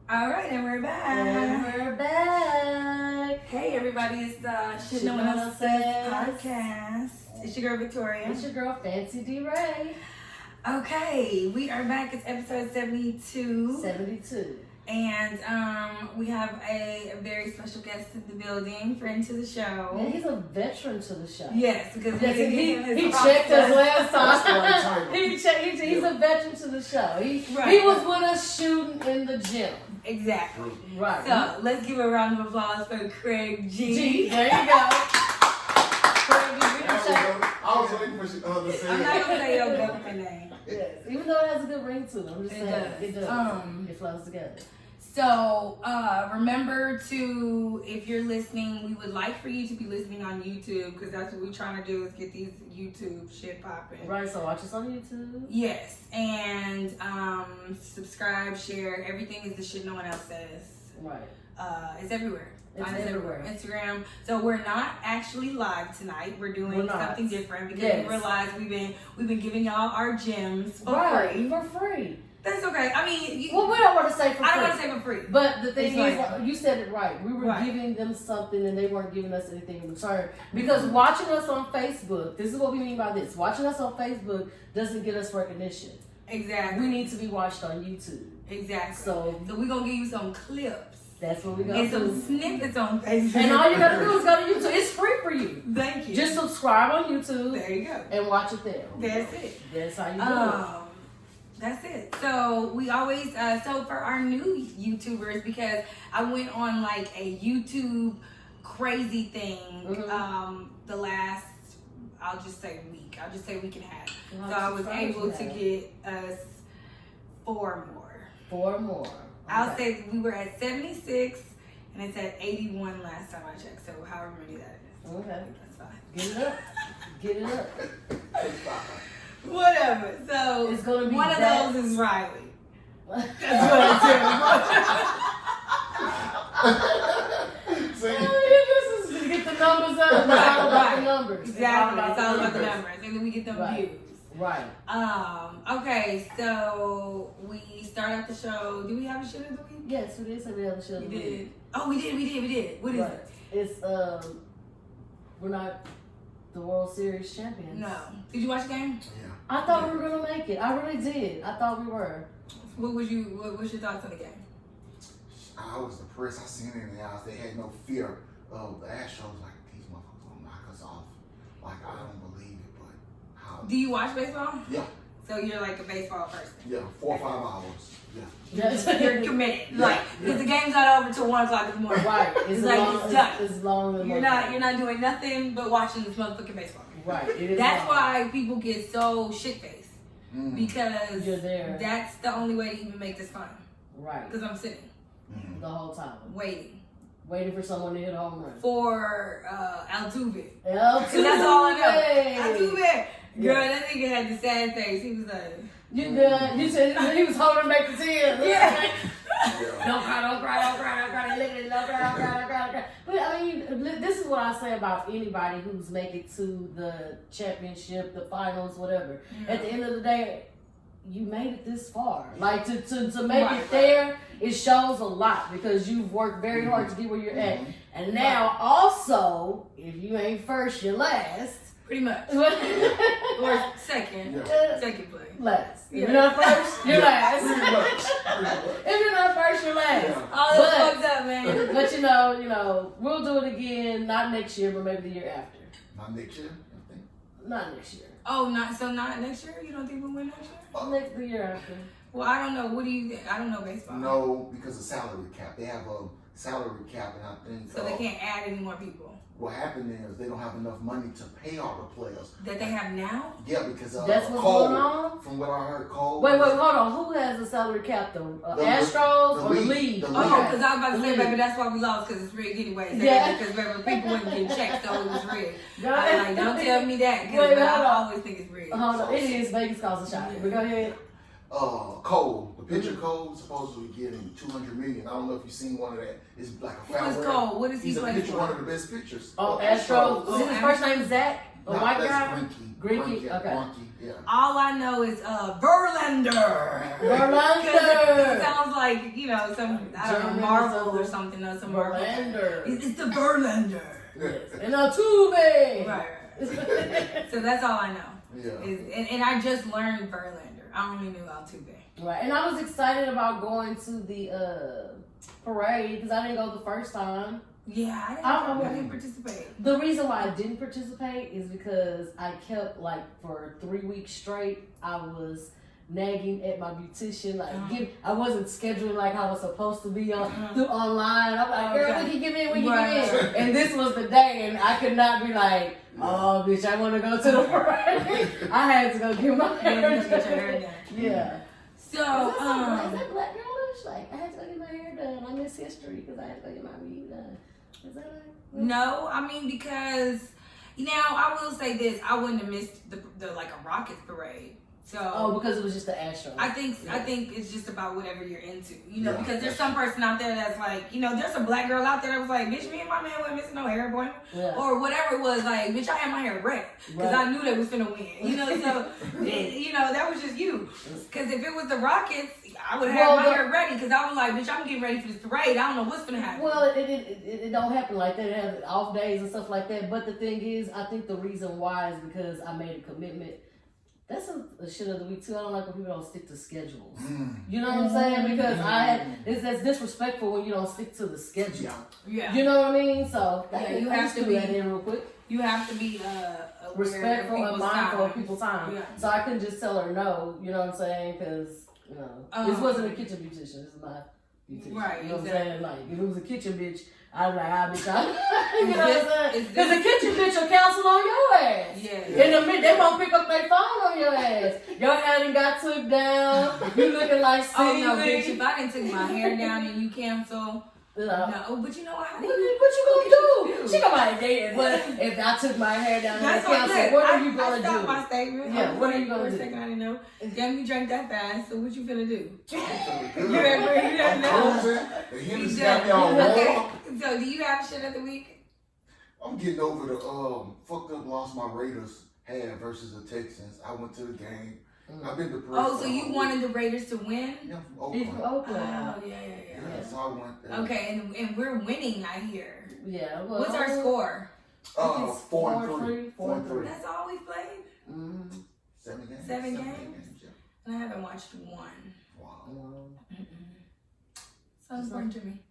All right, and we're back. Hey, everybody, it's the Shit No One Else Says podcast. It's your girl, Victoria. It's your girl, Fancy D. Ray. Okay, we are back. It's episode 72. 72. And we have a very special guest in the building, friend to the show. Yeah, he's a veteran to the show. Yes, because he checked us last time. He's a veteran to the show. He was with us shooting in the gym. Exactly. Right. So let's give a round of applause for Craig G. There you go. Craig G. I was waiting for to say I'm not gonna say your government name. Yes, even though it has a good ring to it. I'm just saying it does. It flows together. So remember to, if you're listening, we would like for you to be listening on YouTube because that's what we're trying to do is get these YouTube shit popping. Right. So watch us on YouTube. Yes, and subscribe, share. Everything is the shit no one else says. Right. It's everywhere. It's everywhere. Instagram. So we're not actually live tonight. We're doing something different because we realize we've been giving y'all our gems for free. For free. That's okay. I mean, we don't want to say for free. I don't want to say for free. But the thing is, you said it right. We were giving them something and they weren't giving us anything in return. Because watching us on Facebook, this is what we mean by this. Watching us on Facebook doesn't get us recognition. Exactly. We need to be watched on YouTube. Exactly. So we're going to give you some clips. That's what we're going to do. And some snippets on Facebook. And all you got to do is go to YouTube. It's free for you. Thank you. Just subscribe on YouTube. There you go. And watch it there. That's it. That's how you do it. That's it. So we always, so for our new YouTubers, because I went on like a YouTube crazy thing the last, I'll just say week and a half. So I was able to get us 4 more. 4 more. Okay. I'll say we were at 76 and it's at 81 last time I checked. So however many that is. Okay. That's fine. Get it up. Get it up. Whatever. So it's gonna be one of those is Riley. That's what I said. This is to get the numbers up. It's all about the numbers. Exactly. It's all about the numbers. And then we get them views. Right. Okay, so we start out the show. Do we have a shit of the week? Yes, we did say we have a shit of the week. We did. Oh, we did. What is it? It's we're not the World Series champions. No. Did you watch the game? Yeah. I thought we were gonna make it. I really did. I thought we were. What was your thoughts on the game? I was depressed. I seen it in the eyes. They had no fear of the Astros. Like, these motherfuckers gonna knock us off. Like, I don't believe it, but how? Do you watch baseball? Yeah. So you're like a baseball person? Yeah, 4 or 5 hours. Yeah. You're committed. Like, because the game's not over till 1 o'clock in the morning. Right. It's like it's done. It's long. You're not doing nothing but watching this motherfucking baseball game. Right. It is That's long. why people get so shit faced. Because you're there. That's the only way to even make this fun. Right. Because I'm sitting. The whole time. Waiting for someone to hit a home run. For Altuve. Altuve. So that's all I know. Altuve. Girl, that nigga had the sad face. He was like... You said he was holding to make the 10. Yeah. Don't cry. Don't cry. But I mean, this is what I say about anybody who's make it to the championship, the finals, whatever. Yeah. At the end of the day, you made it this far. Like to make it there, it shows a lot because you've worked very hard to get where you're at. And now also, if you ain't first, you're last. Pretty much. Or second. Yeah. Second place. Last. Yeah. If you're not first, you're last. Pretty much. If you're not first, you're last. Yeah. Oh, that's fucked up, man. But you know, we'll do it again, not next year, but maybe the year after. Not next year, I think. Not next year. Oh, not next year? You don't think we'll win next year? The year after. Well, I don't know. What do you think? I don't know baseball. No, because of salary cap. They have a salary cap, and I think... So they can't add any more people. What happened is they don't have enough money to pay all the players. That they have now? Yeah, because that's what's going on? From what I heard, Cole... Wait, hold on. Who has the salary cap, though? Astros or the league? Oh, because I was about to say, baby, that's why we lost, because it's rigged anyway. Yeah. Because remember, people wasn't getting checked, so it was rigged. Like, don't tell me that, because I always think it's rigged. Hold on. It is. Vegas calls a shot. But go ahead. Cole, the pitcher Cole, supposedly getting $200 million. I don't know if you've seen one of that. It's like a foul. Who is Cole? What is he playing for? One of the best pitchers. Oh, Astros. His first name is Zach. A white guy? Grinky, okay. Grunky, yeah. All I know is Verlander. Verlander. It sounds like, you know, some, I don't know, Marvel or something. Or some Verlander. It's the Verlander. Yes. And Altuve. Right. So that's all I know. Yeah. And I just learned Verlander. I only knew Altuve. Right. And I was excited about going to the parade because I didn't go the first time. Yeah, I didn't participate. The reason why I didn't participate is because I kept, like, for 3 weeks straight, I was nagging at my beautician, like, I wasn't scheduling like I was supposed to be through online. I'm like, girl, we can get in, And this was the day, and I could not be like, oh, bitch, I want to go to the parade. I had to go get my hair done. Yeah. So, is that black girlish? Like, I had to go get my hair done. I miss history because I had to go get my weave done. Is that like? No, I mean, because now I will say this: I wouldn't have missed the like a Rockets parade. So because it was just the Astros. I think it's just about whatever you're into, you know. Because there's some person out there that's like, you know, there's a black girl out there that was like, bitch, me and my man wasn't missing no hair appointment, or whatever it was. Like, bitch, I had my hair ready because I knew they was finna win, you know. So you know, that was just you. Because if it was the Rockets, I would have my hair ready because I was like, bitch, I'm getting ready for this parade. I don't know what's gonna happen. Well, it don't happen like that. It has off days and stuff like that. But the thing is, I think the reason why is because I made a commitment. That's a shit of the week too. I don't like when people don't stick to schedules. You know what I'm saying? Because that's disrespectful when you don't stick to the schedule. Yeah. You know what I mean? So you have to be that in real quick. You have to be respectful and mindful of people's time. Yeah. So I couldn't just tell her no. You know what I'm saying? Because this wasn't a kitchen beautician. This is my beautician. Right. You know what I'm saying? Like if it was a kitchen bitch, I'd be like, bitch, you know what I'm saying? Because the kitchen bitch will cancel on your ass. Yeah. In the minute, they won't pick up their phone on your ass. Your hair done got took down. You looking like Steve. Oh no, bitch! If I didn't take my hair down and you cancel. No, but you know what? What you gonna do? She gonna buy a date. But if I took my hair down and cancel, what are you gonna do? I stopped my statement. Yeah, what are you gonna do? For a second, I didn't know. Damn, you drank that fast. So what you finna do? You didn't know. The Henderson got me all warm. So do you have shit of the week? I'm getting over the fucked up loss my Raiders had versus the Texans. I went to the game. I've been depressed. Oh, so you wanted the Raiders to win? Yeah, from Oakland. Oh, yeah. So I went there. Okay, and we're winning, I hear. Yeah. Well, what's our score? 4-3. 4-3. That's all we played? 7 games. 7 games? And I haven't watched one. Wow. So important to me.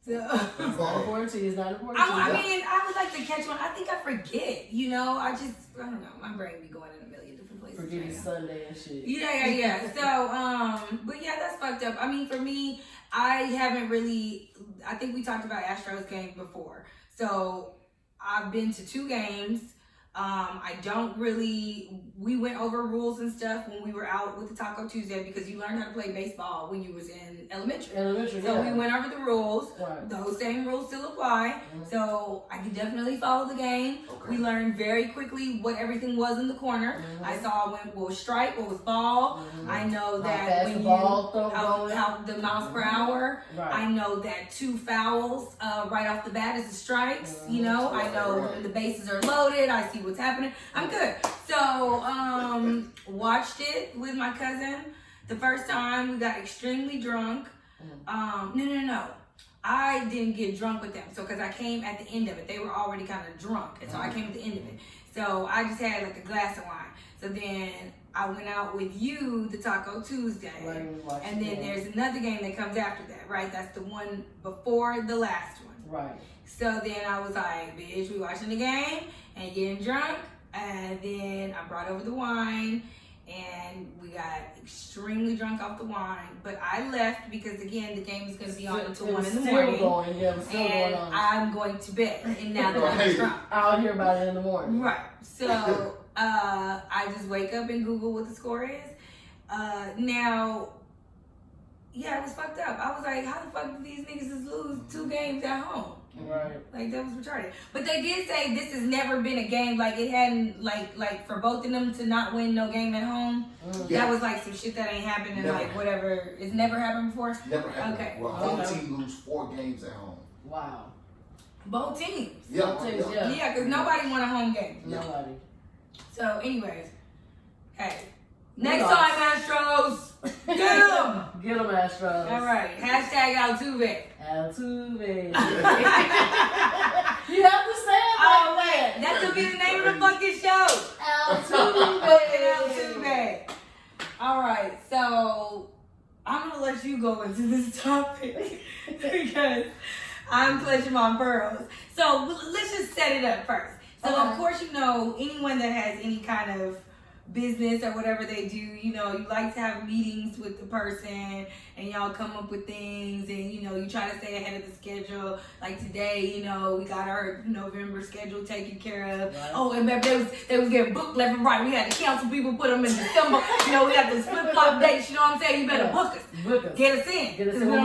So, important to you is not important to you. I mean, I would like to catch one. I think I forget, you know. I don't know. My brain be going in a million different places. Forgetting Sunday and shit. Yeah. So, but yeah, that's fucked up. I mean, for me, I haven't really, I think we talked about Astros games before. So, I've been to 2 games. I don't really, we went over rules and stuff when we were out with the Taco Tuesday because you learned how to play baseball when you was in elementary. So we went over the rules. Right. Those same rules still apply. So I could definitely follow the game. Okay. We learned very quickly what everything was in the corner. I saw what was strike, what was ball. I know that when how the miles per hour. Right. I know that 2 fouls right off the bat is the strikes. You know, I know when the bases are loaded. I see what's happening. I'm good. So, watched it with my cousin. The first time we got extremely drunk. No. I didn't get drunk with them. So, because I came at the end of it. They were already kind of drunk. And so I came at the end of it. So, I just had like a glass of wine. So then I went out with you the Taco Tuesday. Right, and then there's another game that comes after that, right? That's the one before the last one. Right. So then I was like, bitch, we watching the game and getting drunk. And then I brought over the wine and we got extremely drunk off the wine. But I left because, again, the game is going to be on until 1 in the morning. And I'm going to bed. And now that I'm drunk, I'll hear about it in the morning. Right. So I just wake up and Google what the score is. Now, yeah, it was fucked up. I was like, how the fuck did these niggas just lose 2 games at home? Right. Like, that was retarded. But they did say this has never been a game, like, it hadn't, like for both of them to not win no game at home. That was, like, some shit that ain't happened in, like, whatever. It's never happened before? Never happened. Okay. Well, both teams lose 4 games at home. Wow. Both teams? Yeah, because nobody won a home game. Nobody. So, anyways, hey, next time, Astros, get them. Get them, Astros. All right, hashtag Altuve. Altuve. You have to say it Oh, like wait, that could be the name of the fucking show. Altuve. Altuve. All right, so I'm gonna let you go into this topic because I'm clutching my pearls. So let's just set it up first. So of course, you know, anyone that has any kind of business or whatever they do, you know, you like to have meetings with the person and y'all come up with things and, you know, you try to stay ahead of the schedule. Like today, you know, we got our November schedule taken care of. Right. Oh, and baby, they was getting booked left and right. We had to cancel people, put them in December. You know, we got the flip-flop dates, you know what I'm saying? You better book us. Book us. Get us in. Get us in. When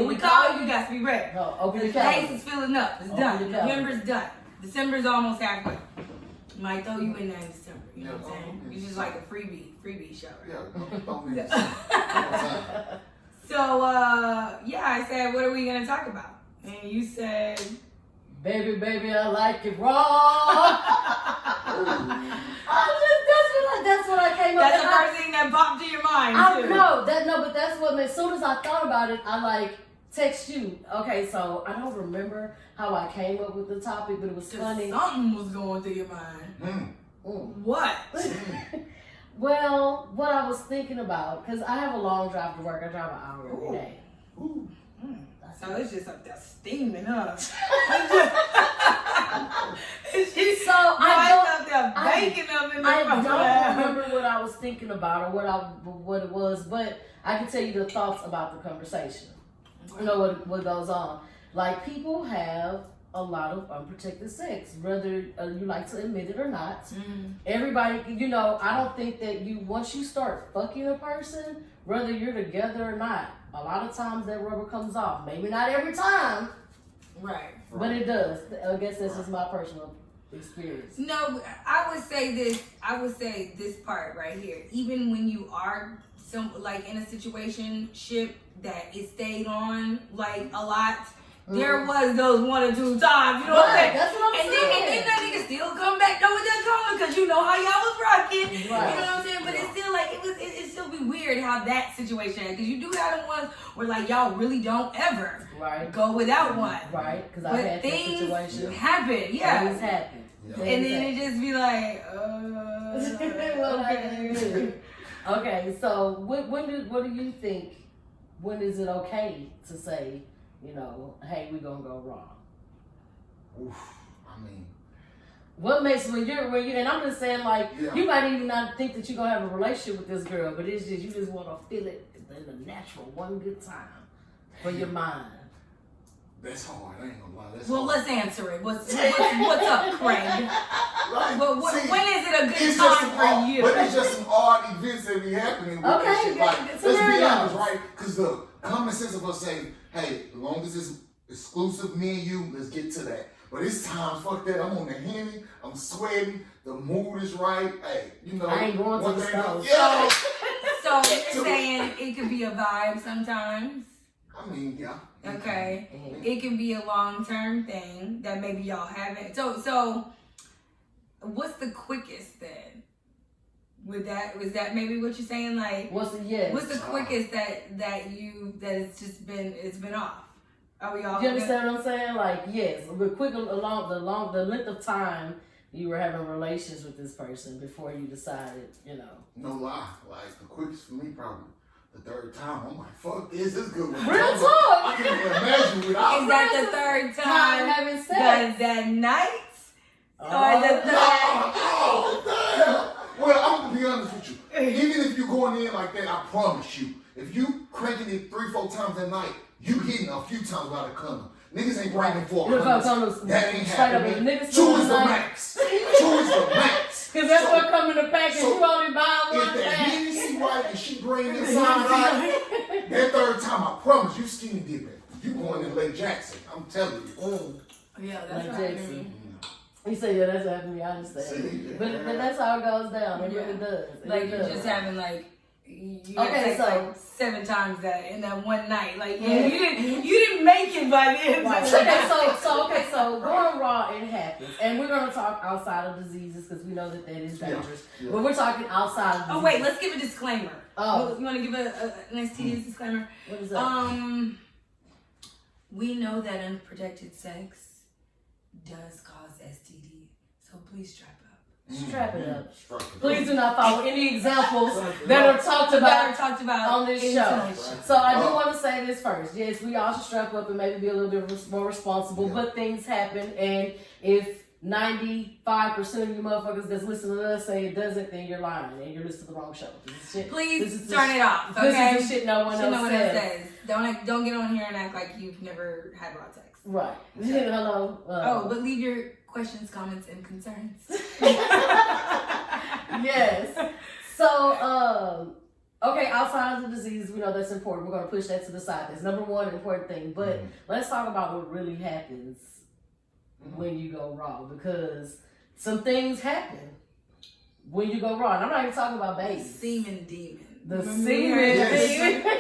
we call you, you got to be ready. No, open the the dates is filling up. It's done. the November's done. December's almost halfway. Might throw you in there in December. You know what I'm saying? You're just like a freebie show. Right? Yeah. So, yeah, I said, what are we going to talk about? And you said... Baby, I like it raw. That's what I came up with. That's the first thing that popped to your mind, too. But that's what, as soon as I thought about it, I like text you. Okay, so I don't remember how I came up with the topic, but it was funny. Something was going through your mind. What? Well, what I was thinking about, because I have a long drive to work. I drive an hour every day. So it's just up there steaming, huh? I don't remember what I was thinking about or what it was, but I can tell you the thoughts about the conversation. You know what goes on. Like, people have a lot of unprotected sex, whether you like to admit it or not. Everybody, you know, I don't think that once you start fucking a person, whether you're together or not, a lot of times that rubber comes off. Maybe not every time. Right. But it does. I guess that's just my personal experience. No, I would say this part right here. Even when you are in a situationship that it stayed on like a lot, there was those 1 or 2 times, you know what I'm saying? That's what I'm saying. And then that nigga still come back though with that comment because you know how y'all was rocking. Right. You know what I'm saying? But it's still like it still be weird how that situation, because you do have the ones where like y'all really don't ever go without one. Right, because I've had that situation. Things happen, yeah. Things happen. Yeah. And then it just be like, okay. Okay, so what do you think? When is it okay to say, you know, hey, we gonna go wrong? Oof, I mean, what makes when you're and I'm just saying, like, you might even not think that you're gonna have a relationship with this girl, but it's just you just want to feel it in the natural one good time for your mind. that's hard. I ain't gonna lie. That's well, hard. let's answer it. What's up, Craig? Right. See, when is it a good time for you? But it's just some odd events that be happening with that shit. Like, let's be honest, right? Because the common sense of us saying, hey, as long as it's exclusive, me and you, let's get to that. But it's time, fuck that. I'm on the Henny, I'm sweating, the mood is right. Hey, you know. I ain't going to the stove. Yeah. So you're saying it could be a vibe sometimes? I mean, yeah. Okay. It can be a long-term thing that maybe y'all haven't. So what's the quickest then? Was that maybe what you're saying? Like, what's the quickest that it's been off? Are we all? You understand what I'm saying? Like, yes, but quick along the length of time you were having relations with this person before you decided, you know. No lie, like the quickest for me probably the 3rd time. I'm like, fuck this is good. Real talk. I can't even imagine without. Is that the 3rd time having sex? That night? Or the Oh, damn. Well, I'm gonna be honest with you. Even if you're going in like that, I promise you, if you cranking it 3-4 times a night, you hitting a few times without a condom. Niggas ain't bringing 4 condoms. That ain't happening. 2 is the max. 2 is the max. Because that's what come in the package. You only buy one if that pack. Hennessy right and she bring inside right, that 3rd time, I promise you skinny dipping. You going in Lake Jackson. I'm telling you. Yeah, that's Lake right. Jackson. He said, yeah, that's what happened to me. I understand. But that's how it goes down. It really does. Like, you're just having, like, You Okay, so like 7 times that in that one night. Like, yeah, you didn't make it by the end. Right. Of the Okay, so going raw, it happens, and we're gonna talk outside of diseases because we know that is dangerous. Yeah. But we're talking outside of diseases. Oh wait, let's give a disclaimer. Oh, You want to give an STD disclaimer? What is that? We know that unprotected sex does cause STD, so please strap up. Strap it up. Strap it Please up. do not follow any examples that are talked about on this in show. tonight's So I do want to say this first. Yes, we all should strap up and maybe be a little bit more responsible, but things happen, and if 95% of you motherfuckers that's listening to us say it doesn't, then you're lying and you're listening to the wrong show. Please turn it off. Okay? This is the shit no one else says. Don't get on here and act like you've never had raw sex. Right. Hello. But leave your questions, comments, and concerns. Yes. So, okay, outside of the disease, we know that's important. We're going to push that to the side. That's number one important thing. But let's talk about what really happens when you go raw, because some things happen when you go raw. And I'm not even talking about babies. Semen demon. The semen demon.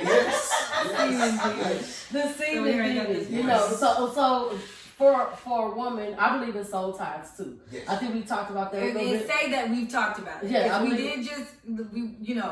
Yes. The semen demon. You know, so for a woman, I believe in soul ties too. Yes. I think we talked about that a little And bit. say that we've talked about it. Yeah, we did just,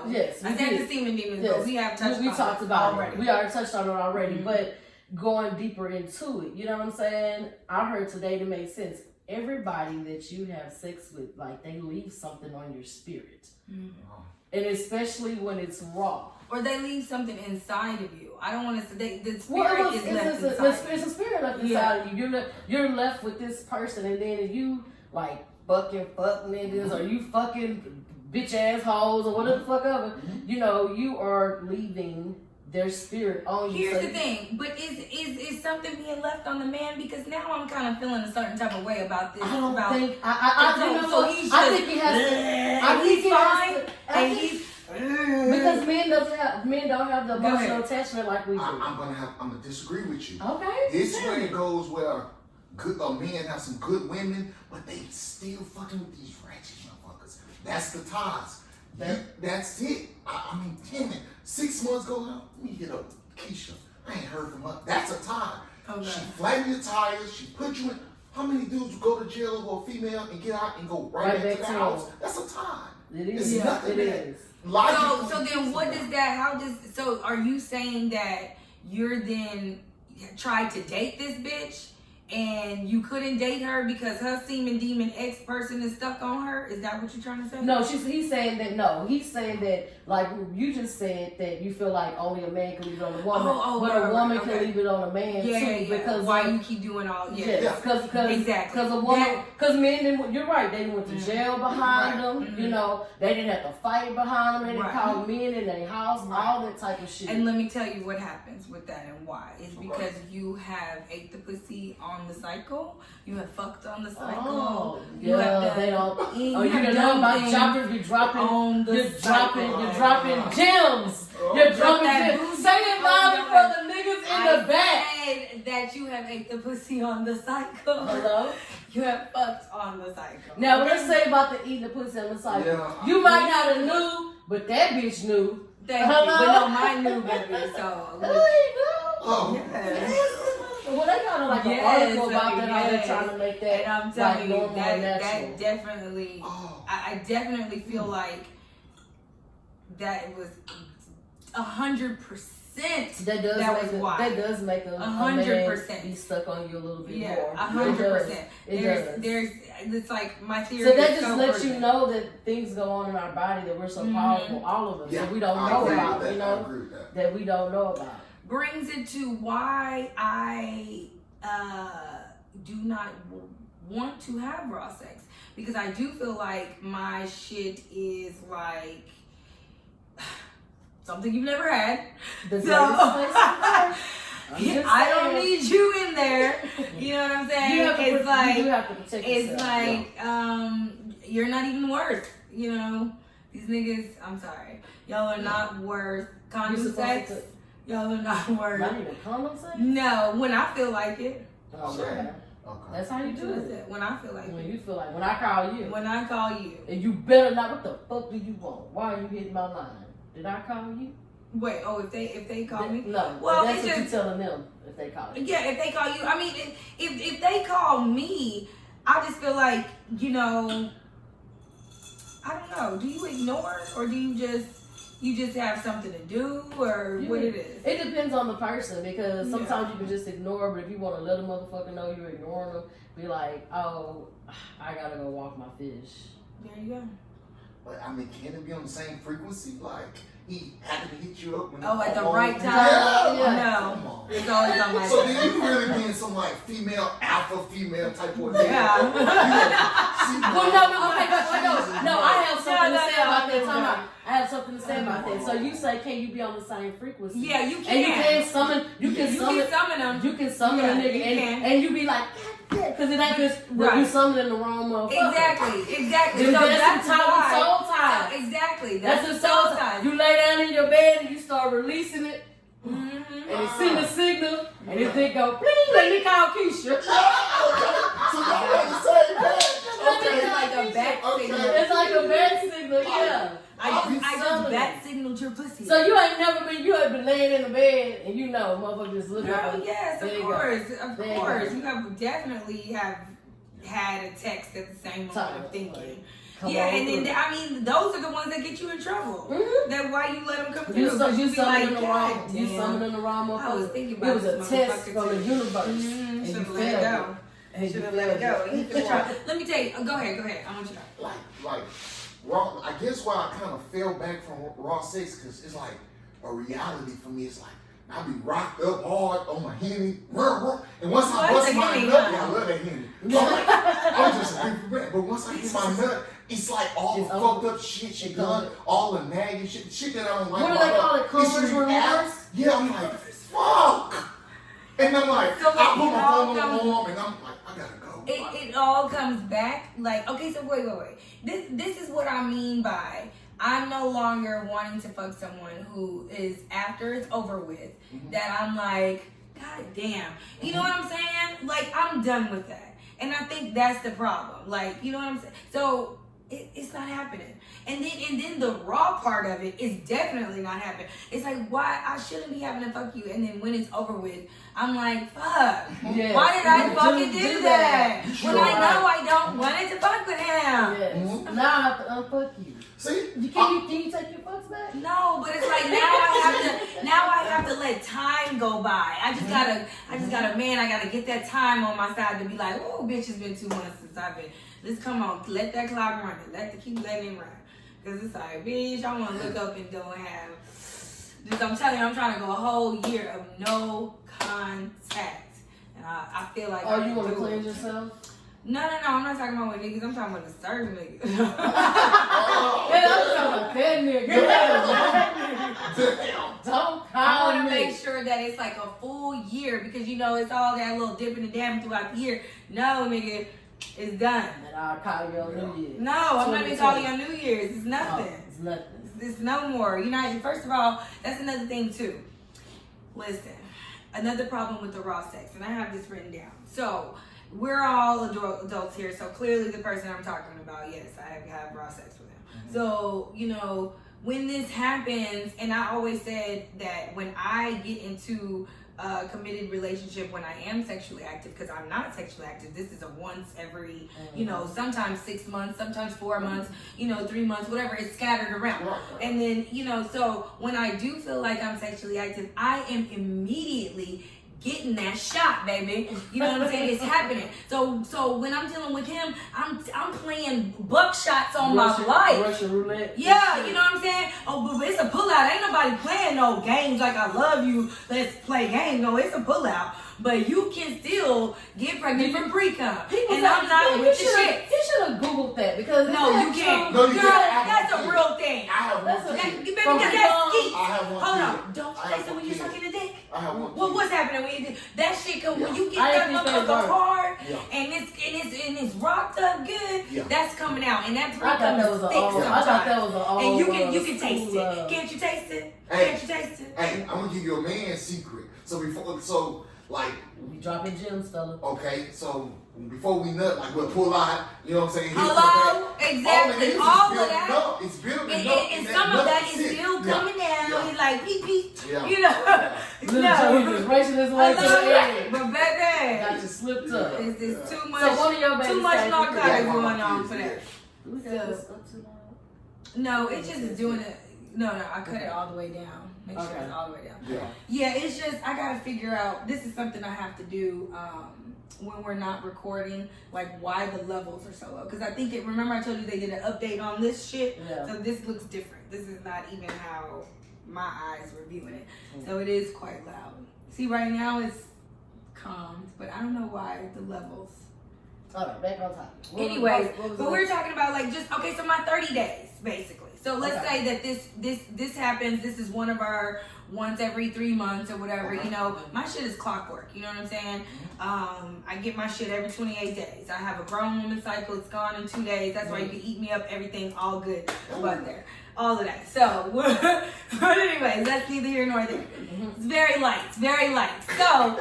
Yes, I said the semen demons, Yes. but we have touched on We talked about already. it. We already touched on it already, but going deeper into it, you know what I'm saying? I heard today to make sense. Everybody that you have sex with, like, they leave something on your spirit. And especially when it's raw. Or they leave something inside of you. I don't want to say the spirit is left inside. It's a spirit left inside of you. You're left with this person, and then if you like fuck niggas or you fucking bitch ass hoes or whatever the fuck ever, you know, you are leaving their spirit on you. Here's the thing, but is something being left on the man? Because now I'm kind of feeling a certain type of way about this. I don't about, think I think he has. I think he has. And he's because men don't have the emotional attachment like we do. I'm gonna disagree with you. Okay. This way it goes where men have some good women, but they still fucking with these ratchet motherfuckers. That's the ties. That's it. I mean, damn it. 6 months go out, let me hit up Keisha. I ain't heard from her. That's a tie. Okay. She flattened your tires. She put you in. How many dudes go to jail over a female and get out and go right back to the house? That's a tie. It is. It's nothing it that is. So then what does that, so are you saying that you're then tried to date this bitch and you couldn't date her because her semen demon ex person is stuck on her? Is that what you're trying to say? No, he's saying that. No, he's saying that. Like you just said that you feel like only a man can leave it on a woman, but a woman can leave it on a man too. Because why you keep doing all? Because exactly. Because a woman, because men didn't. You're right. They went to jail behind them. You know, they didn't have to fight behind them. They didn't call men in their house. All that type of shit. And let me tell you what happens with that and why. It's because you have ate the pussy on the cycle. You have fucked on the cycle. Oh, you have they don't. Oh, you don't know about jumpers. You're dropping. You're dropping gems. You're dropping gems. Say it louder for the niggas in the back. I said that you have ate the pussy on the cycle. Hello? You have fucked on the cycle. Now, what they say about the eating the pussy on the cycle? You might not have knew, but that bitch knew. Thank you. But no, mine knew, baby. So. Well, they got like an article about that, how they're trying to make that. And I'm telling you, that definitely, I definitely feel like that it was 100%. That does make a 100% be stuck on you a little bit more. Yeah, 100%. There's, it's like my theory. So that just lets you know that things go on in our body that we're so powerful, all of us, that we don't know about. You know, that we don't know about. Brings it to why I do not want to have raw sex, because I do feel like my shit is like something you've never had. I don't need you in there. You know what I'm saying? It's like you're not even worth. You know, these niggas. I'm sorry, y'all are not worth condom sex. Y'all are not worth. Not even condom sex? No, when I feel like it. Okay. That's how you do it. When I feel like when you feel like, when I call you. When I call you. And you better not, what the fuck do you want? Why are you hitting my line? Did I call you? Wait, if they call me? No. Well, that's it's what just you're telling them if they call you. Yeah, if they call you, I mean, if they call me, I just feel like, you know, I don't know. Do you ignore or do you just have something to do or what it is? It depends on the person because sometimes you can just ignore, but if you want to let a motherfucker know you're ignoring them, be like, oh, I gotta go walk my fish. There you go. But I mean, can it be on the same frequency? Like he happened to hit you up when At the right time? Yeah. Come No. on. It's always on my So then you really being some like alpha female type of thing. Yeah. Well, no, I have something to say about that. I have something to say about that. So you say, can you be on the same frequency? Yeah, you can. And you can summon. You can summon them. You can summon a nigga, and you be like, because it ain't just you summoning the wrong motherfucker. Exactly. So that's the why. soul tie. Exactly. That's the soul tie. You lay down in your bed and you start releasing it. Mm-hmm. And it send a signal, and this thing go, bling, let me call Keisha. So y'all on the same page. It's like a bat signal. It's like a bat signal, yeah. I just bat signaled your pussy. So you ain't been laying in the bed, and you know, motherfucker just looking at Girl, you. yes, There of you course. go. Of There you course. go. You have definitely have had a text at the same moment of thinking. Come Yeah, on and through. then I mean, those are the ones that get you in trouble. Mhm. That's why you let them come through. You be summoning the God wrong. You damn. summoning the wrong motherfucker. I was thinking about it was a this test motherfucker from the too. universe, and you Should've failed let it go. And Should have you let it failed go. You could try. Let me tell you. Go ahead. I want you to. Like raw. I guess why I kind of fell back from raw sex because it's like a reality for me. It's like I be rocked up hard on my henny, and once I bust my nut, I love that henny. I'm just a big man, but once I get my nut, it's like all the fucked up shit she done, all the nagging shit that I don't like. What do they call it? Comers remorse? Yeah, I'm like, fuck. And I'm like, So I put my phone on the arm, and I'm like, I gotta go. It all comes back. Like, okay, so wait. This is what I mean by I'm no longer wanting to fuck someone who is after it's over with. That I'm like, God damn. You know what I'm saying? Like, I'm done with that. And I think that's the problem. Like, you know what I'm saying? So it's not happening. And then the raw part of it is definitely not happening. It's like, why I shouldn't be having to fuck you, and then when it's over with, I'm like, fuck. Yes. Why did I fucking do that? Sure. When I know I don't want it to fuck with him. Yes. Now I have to unfuck you. See? Can you take your fucks back? No, but it's like now I have to let time go by. I just gotta get that time on my side to be like, oh bitch, it's been 2 months since I've been. Let's come on, let that clock run. Keep letting it run. Cause it's like, bitch, I wanna look up and don't have just, I'm telling you, I'm trying to go a whole year of no contact. And I feel like Oh, you wanna cleanse yourself? No, I'm not talking about with niggas, I'm talking about the certain niggas. Yeah, I'm talking about that nigga. Don't I call want to me. make sure that it's like a full year because you know it's all that little dipping and dabbing throughout the year. No, nigga, it's done. And I'll call you on New Year's. No, I'm not even calling you on New Year's. It's nothing. No, it's nothing. It's no more. You know, first of all, that's another thing too. Listen, another problem with the raw sex, and I have this written down. So we're all adults here, so clearly the person I'm talking about, yes, I have raw sex with him. So, you know, when this happens, and I always said that when I get into a committed relationship, when I am sexually active, because I'm not sexually active, this is a once every, you know, sometimes 6 months, sometimes 4 months, you know, 3 months, whatever, it's scattered around. And then, you know, so when I do feel like I'm sexually active, I am immediately getting that shot, baby. You know what I'm saying? It's happening. So when I'm dealing with him, I'm playing buckshots on my life. Russian roulette. Yeah, you know what I'm saying? Oh, but it's a pullout. Ain't nobody playing no games like I love you. Let's play games. No, it's a pullout. But you can still get pregnant from pre-cum. And I'm not with the shit. You should have Googled that because No, you can't. No, you Girl, can't. that's a real thing. I have one That's kid. Baby, because that's skeet. I have one Hold kid. on. Don't you I say have so when one you're kid. sucking the dick? I have one Well, kid. what's happening when you that shit come when you get I that didn't think that motherfucker hard Yeah. and it's rocked up good, Yeah. that's coming out and that I thought that pre-cum was is an thick old. sometimes. I thought that was an old. And you can taste school, it. Can't you taste it? Hey. Can't you taste it? Hey, I'm gonna give you a man's secret. So like, We dropping gems, fella. okay, so before we nut, like we'll pull out, you know what I'm saying? Hello, exactly. All of that. Up. It's building up. And some of that is still coming down. Yeah. He's like, pee pee. Yeah. You know. Little Joey just racing his way to the edge. But baby, Got you slipped up. it's too much. So one of your too much narcotics going on for that. We got this up too loud? No, it's just doing it. No, I cut it all the way down. Make sure it's all the way down. Yeah, it's just I gotta figure out. This is something I have to do when we're not recording. Like why the levels are so low. Because I think remember I told you they did an update on this shit. Yeah. So this looks different. This is not even how my eyes were viewing it. So it is quite loud. See, right now it's calmed, but I don't know why the levels. All right, back on top. Anyways, but we're talking about like just okay. So my 30 days basically. So let's say that this happens. This is one of our once every 3 months or whatever. You know, my shit is clockwork. You know what I'm saying? I get my shit every 28 days. I have a grown woman cycle. It's gone in 2 days. That's why you can eat me up. Everything all good. But there, all of that. So, but anyways, that's neither here nor there. It's very light. It's very light. So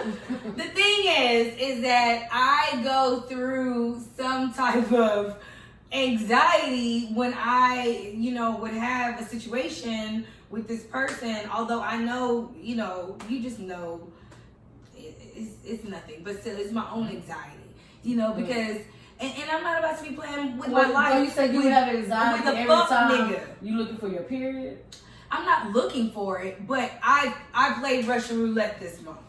the thing is that I go through some type of anxiety when I, would have a situation with this person, although I know, you just know it's nothing, but still it's my own anxiety, because, and I'm not about to be playing with my life. So you say you have anxiety with a every fuck time nigga. You looking for your period? I'm not looking for it, but I played Russian roulette this month.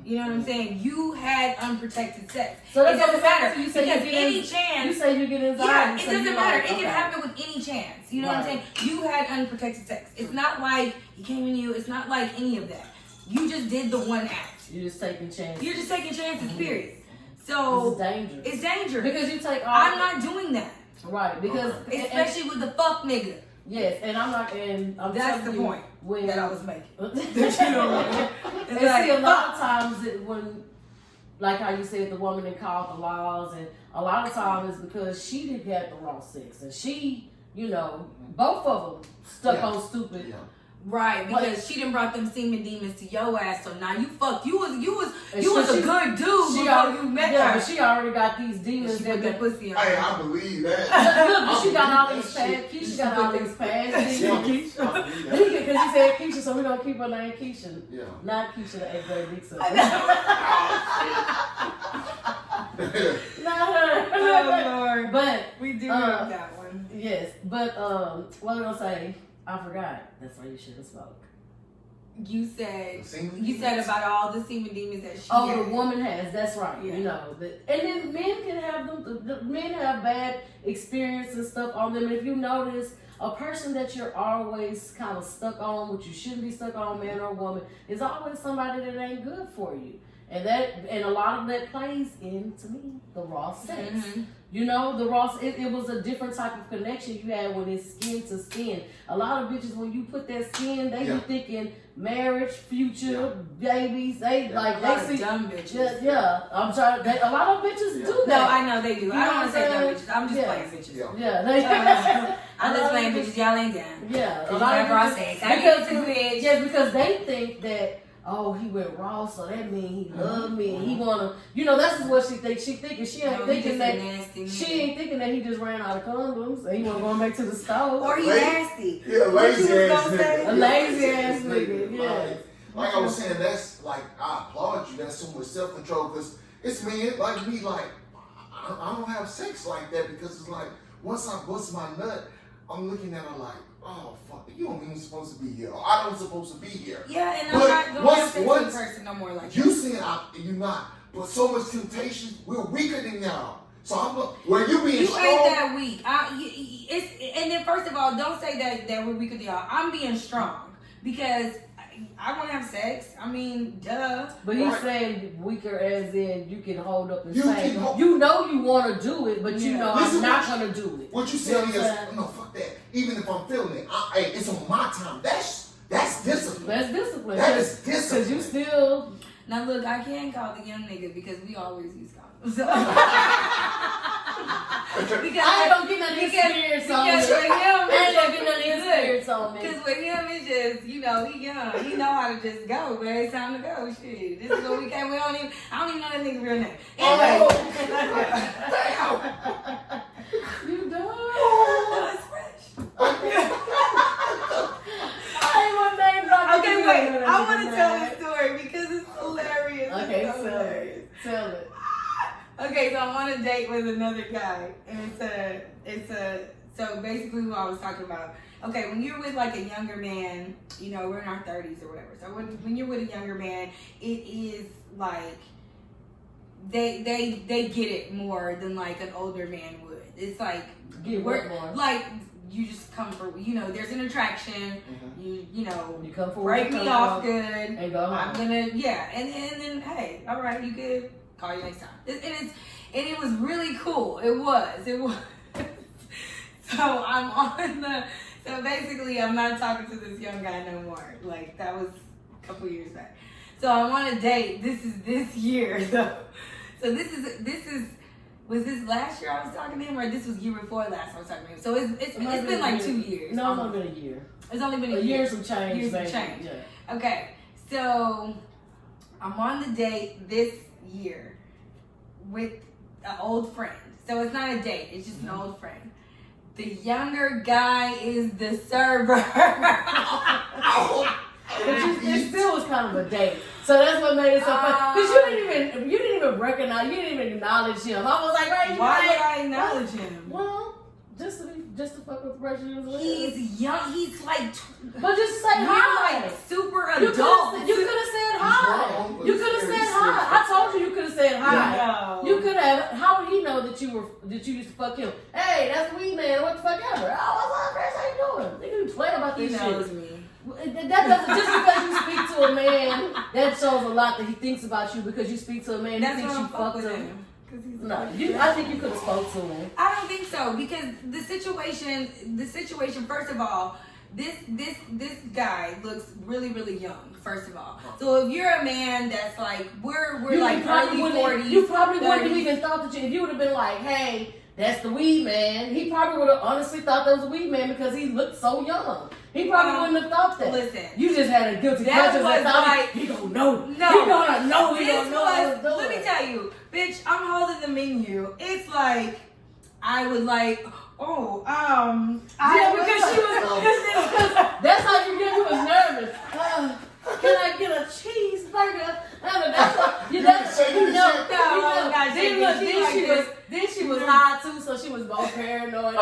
You know what I'm saying? You had unprotected sex. So it doesn't matter. You say because you get any chance. You say you get anxiety. Yeah, it so doesn't you matter. like, It can happen with any chance. You know what I'm saying? You had unprotected sex. It's not like he came in you. It's not like any of that. You just did the one act. You're just taking chances. You're just taking chances, period. So it's dangerous. It's dangerous. Because you take all. I'm not doing that. Right. Because especially with the fuck nigga. Yes, and I'm not. And I'm that's the point when that I was making. And see, a lot of times when. Like how you said, the woman that called the laws, and a lot of times it's because she didn't get the raw sex, and she, both of them stuck on stupid. Yeah. Right, because she done brought them semen demons to your ass, so now you fucked. You was a good dude before you met her. But she already got these demons that put pussy on. Hey, I believe that. Look, she got all these past. Keisha got all these past demons. Because he said Keisha, so we don't keep her name Keisha. Yeah. Not Keisha, the 8th grade Dixon. Not her. Oh, Lord. But we do have that one. Yes, but what was I gonna say? I forgot. That's why you should have spoke. You said about all the semen demons that she has. The woman has. That's right. Yeah. And then men can have them. The men have bad experience and stuff on them. And if you notice, a person that you're always kind of stuck on, which you shouldn't be stuck on, man or woman, is always somebody that ain't good for you. And a lot of that plays into me, the raw sex. Mm-hmm. The raw, it was a different type of connection you had when it's skin to skin. A lot of bitches, when you put that skin, they be thinking marriage, future, babies. They see dumb bitches. Yeah. I'm trying. A lot of bitches do that. No, I know they do. I don't want to say dumb bitches. I'm just playing bitches. Yeah. I'm just playing bitches. Y'all ain't down. Yeah. A lot of raw sex. Because they think that. Oh, he went raw, so that means he loved me, and he wanna, that's what she thinks. She thinking she ain't thinking that he just ran out of condoms and he wasn't going back to the store. Or he nasty. Yeah, lazy ass nigga. A lazy ass nigga. Yeah. Like I was saying, that's like I applaud you. That's so much self control because it's men like me. Like I don't have sex like that because it's like once I bust my nut, I'm looking at her like. Oh fuck! You don't even supposed to be here. Or I don't supposed to be here. Yeah, and I'm not going to be a person no more like you saying you're not, but so much temptation. We're weaker than y'all. So I'm where you being strong. You ain't that weak. And then first of all, don't say that we're weaker than y'all. I'm being strong because I want to have sex. I mean, duh. But he's saying weaker as in you can hold up and say, you want to do it, but you know I'm not going to do it. What you saying is, no, fuck that. Even if I'm feeling it, it's on my time. That's discipline. That's discipline. That is discipline. Because you still... Now look, I can't call the young nigga because we always use condoms. Because I ain't gonna get none of his spirits on me. Because with him, I ain't gonna get none of his spirits on me. because with him, it's just, he young. He know how to just go, but it's time to go. Shit. This is what we came. I don't even know that nigga real name. Anyway. You done? Oh, it's fresh. I ain't want name drop. Okay, wait. I want to tell this story because it's hilarious. Okay, It's so hilarious. tell it. Okay, so I'm on a date with another guy, and so basically what I was talking about. Okay, when you're with like a younger man, we're in our 30s or whatever. So when you're with a younger man, it is like they get it more than like an older man would. It's like like you just come for there's an attraction. You come for break me off good. And go home. I'm gonna and then hey, all right, you good. Call you next time. And it was really cool. It was. So basically I'm not talking to this young guy no more. Like that was a couple years back. So I'm on a date. This is this year though. So this is was this last year I was talking to him, or this was year before last I was talking to him? So it's been like 2 years. No, it's only been a year. It's only been a year. year. Some change. Years some change. Yeah. Okay. So I'm on the date this year with an old friend. So it's not a date, it's just an old friend. The younger guy is the server. But it still was kind of a date. So that's what made it so fun. Because you didn't even recognize, you didn't even acknowledge him. I was like, right, why would I acknowledge him? Well, just to fuck with the person he was with. He's young. He's like, but just say hi. Like super adult. You could have said hi. You could have said hi. I told you could have said hi. No. You could have. How would he know that you used to fuck him? Hey, that's weed man. What the fuck ever? Oh, what's up, Chris? How you doing? Nigga, you play about this shit. He knows me. That doesn't just because you speak to a man, that shows a lot that he thinks about you because you speak to a man That's who thinks you fucked him. No, I think you could have spoke to him. I don't think so because the situation. First of all, this guy looks really really young. First of all, so if you're a man that's like we're like early 40s, you probably wouldn't have even thought that if you would have been like, hey, that's the weed man. He probably would have honestly thought that was a weed man because he looked so young. He probably wouldn't have thought that. Listen, you just had a guilty conscience and thought he gonna know. No, he gonna know. He gonna know what he's doing. Let me tell you, bitch. I'm holding the menu. It's like I would like. Oh, because she was. That's how you get. You was nervous. Can I get a cheeseburger? Then she was high too, so she was both paranoid.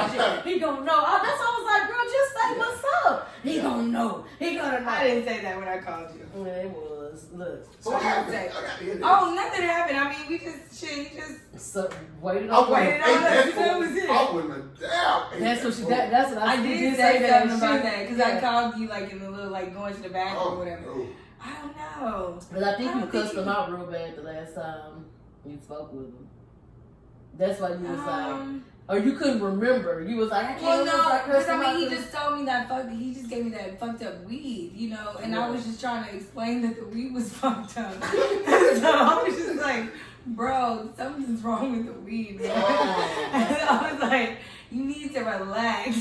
He gonna know. That's why I was like, girl, just say what's up. He gonna know. He gonna know. I didn't say that when I called you. Well, it was. Look. So what happened? I got to hear this. Oh, nothing happened. I mean, we just So waited on waited on us. That was it. I wouldn't have doubt. That's what she. That's what I did say something about that because I called you like in the little like going to the bathroom or whatever. No. I don't know. But I think you cussed him out real bad the last time you spoke with him. That's why you was like, or you couldn't remember. You was like, I can't remember. Because I mean, he just told me that he just gave me that fucked up weed, and I was just trying to explain that the weed was fucked up. So I was just like, bro, something's wrong with the weed, man. And I was like, you need to relax.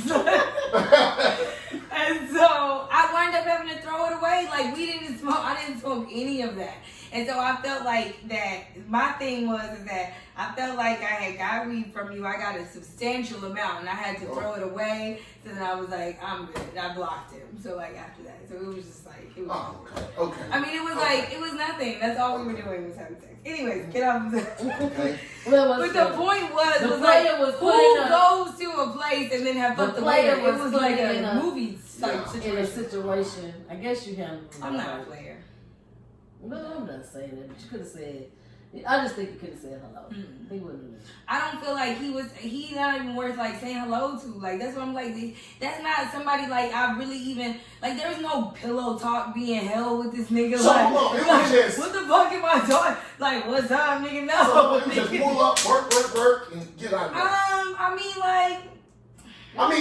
And so I wound up having to throw it away. Like I didn't smoke any of that. And so I felt like that my thing was that I felt like I had got weed from you. I got a substantial amount and I had to throw it away. So then I was like, I'm good. And I blocked him. So like after that. So it was just like, it was okay. I mean, it was like, it was nothing. That's all we were doing was having sex. Anyways, get off of that. Okay. But the point was who goes to a place and then have fucked the player? It was like a movie type situation. In a situation. I guess you handled it. I'm not a player. No, I'm not saying that, but you could have said. I just think you could have said hello. He wouldn't have. I don't feel like he's not even worth like saying hello to. Like that's what I'm like. That's not somebody like I really even like. There's no pillow talk being held with this nigga. So like, look, it was just what the fuck am I doing? Like what's up, nigga? No. So just pull up, work, and get out of there. I mean like.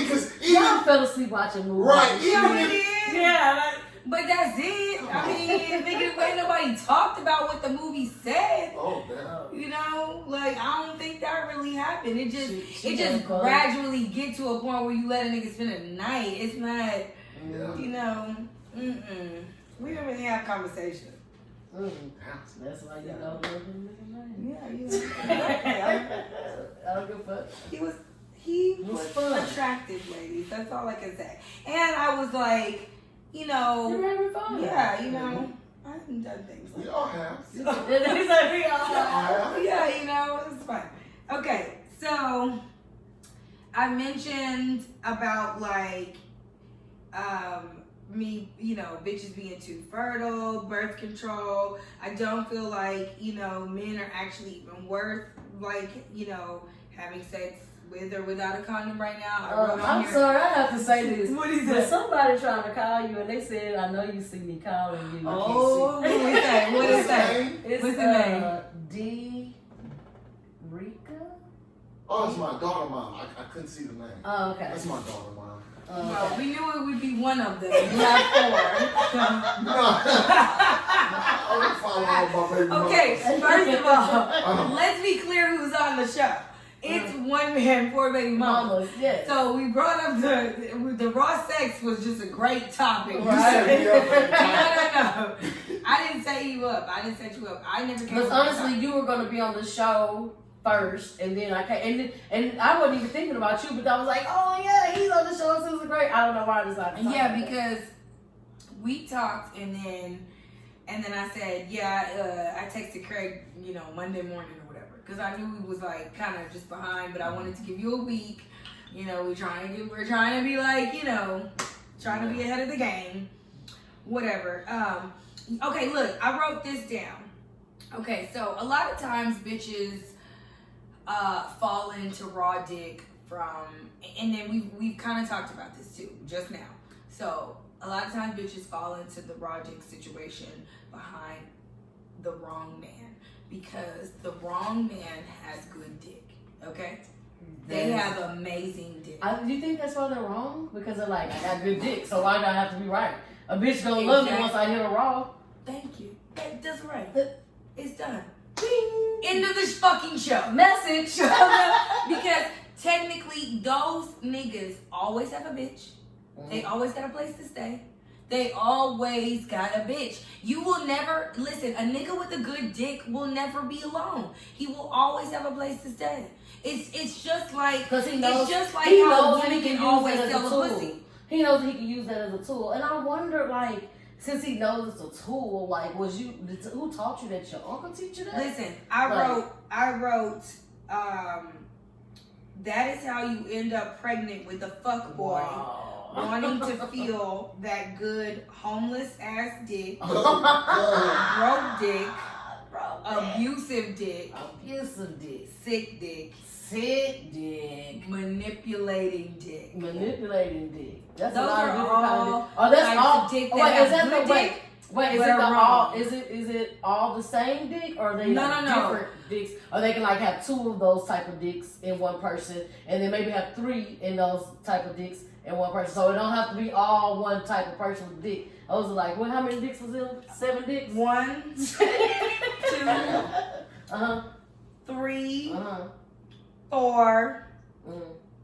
Because even y'all fell asleep watching movies. Right. Yeah, Even it is. Yeah. But that's it. I mean, nigga, ain't nobody talked about what the movie said. Oh, damn. You know, like I don't think that really happened. It just She gradually get to a point where you let a nigga spend a night. It's not, Yeah. you know, we don't really have conversation. That's why you don't love him, nigga. Yeah. I don't give a fuck. He was fun. attractive, ladies. That's all I can say. And I was like, you know, You're having fun. yeah, you know, I haven't done things like We all have. He's like, we all have. yeah, you know, it's fine. Okay, so I mentioned about like me, you know, bitches being too fertile, birth control. I don't feel like, you know, men are actually even worth like, you know, having sex with or without a condom right now. I wrote on I'm here- sorry, I have to say this. What is But that? somebody trying to call you and they said, I know you see me calling you. Oh, what is that? What is that? It's What's the name? D. Rika? Oh, it's my daughter, Mom. I couldn't see the name. Oh, okay. That's my daughter, Mom. Well, we knew it would be one of them. You have No. I don't follow all my baby four. Okay, first of all, mamas. let's be clear who's on the show. It's one man, four baby mamas. Mamas, yes. So we brought up the raw sex was just a great topic. Right. No. I didn't set you up. I didn't set you up. I never came Because up with honestly, you were going to be on the show first, and then I came, and I wasn't even thinking about you, but I was like, oh yeah, he's on the show, so it's great. I don't know why I decided to talk yeah, about because we talked, and then I said, yeah, I texted Craig, you know, Monday morning or whatever, because I knew he was like kind of just behind, but I wanted to give you a week. You know, we're trying to be like, you know, trying to be ahead of the game, whatever. Okay, look, I wrote this down. Okay, so a lot of times bitches fall into raw dick from, and then we've kind of talked about this too just now. So a lot of times bitches fall into the raw dick situation behind the wrong man, because the wrong man has good dick. Okay, they have amazing dick. Do you think that's why they're wrong? Because they're like, I got good dick, so why do I have to be right? A bitch gonna love me once I hit her raw. Thank you. That's right. It's done. Ding. End of this fucking show. Message. Because technically, those niggas always have a bitch. They always got a place to stay. They always got a bitch. You will never, listen, a nigga with a good dick will never be alone. He will always have a place to stay. It's just like, Because he knows, it's just like he how knows women he can can always use it as sell a a tool. pussy. He knows he can use that as a tool. And I wonder, like, since he knows it's a tool, like, who taught you that? Your uncle teach you that? Listen, I wrote, that is how you end up pregnant with a fuck boy. Wow. Wanting to feel that good homeless ass dick, broke dick, abusive dick, sick dick, manipulating dick. That's Those a lot are of different all kinds of. Oh, that's types all. of dick that Wait, have is that good the dick, Wait, is but it are the wrong. all? Is it all the same dick, or are they No, like no. different dicks? Or they can like have two of those type of dicks in one person, and then maybe have three in those type of dicks in one person. So it don't have to be all one type of person with dick. Those are like, how many dicks was it? 7 dicks? 1, 2, 3, 4,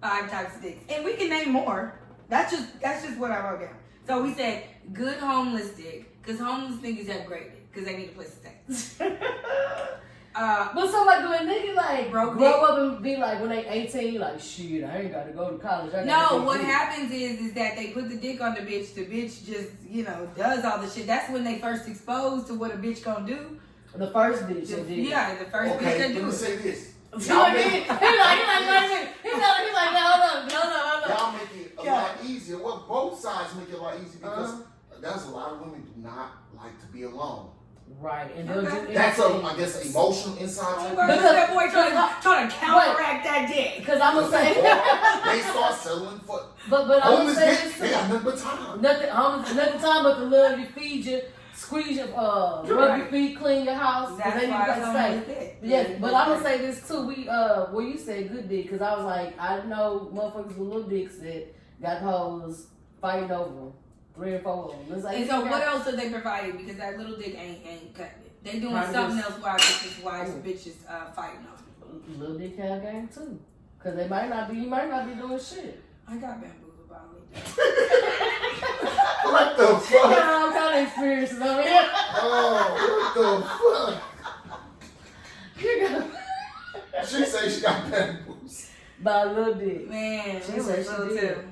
5 types of dicks, and we can name more. That's just what I wrote down. So we said good homeless dick, because homeless niggas have great dick, because they need a place to stay. But so like, do a nigga like Broke grow dick? up and be like when they 18, like shit, I ain't got to go to college. I gotta No, get what dick. happens is that they put the dick on the bitch just, you know, does all the shit. That's when they first exposed to what a bitch gonna do. The first bitch that did. Yeah, the first bitch Okay, that let do me it. say this. You know what I mean? He's like, hold on. Y'all make it a lot easier. Well, both sides make it a lot easier because there's a lot of women do not like to be alone. Right, and they'll do That's anything. I guess, emotional inside. Because that boy trying to counteract that dick. Because I'm gonna say, They start settling for but I'm gonna homeless say dick. this They too. got nothing but time. Nothing time but to love you, feed you, squeeze you, rub your feet, clean your house. 'cause That's they need why to it's stay. homeless dick. Yes, but I'm gonna say this too. Well, you said good dick, because I was like, I know motherfuckers with little dicks that got hoes fighting over them 3 and 4 of them. It's like, And so what else are they providing? Because that little dick ain't cutting it. They doing Probably something just- else while bitches fighting on. Little dick have game too. Cause they might not be, you might not be doing shit. I got bamboozled by a little dick. What the You fuck? got all kind of experiences over here. Oh, what the You got fuck? She say she got bamboos. by a little dick. Man, She it was said she little did. too.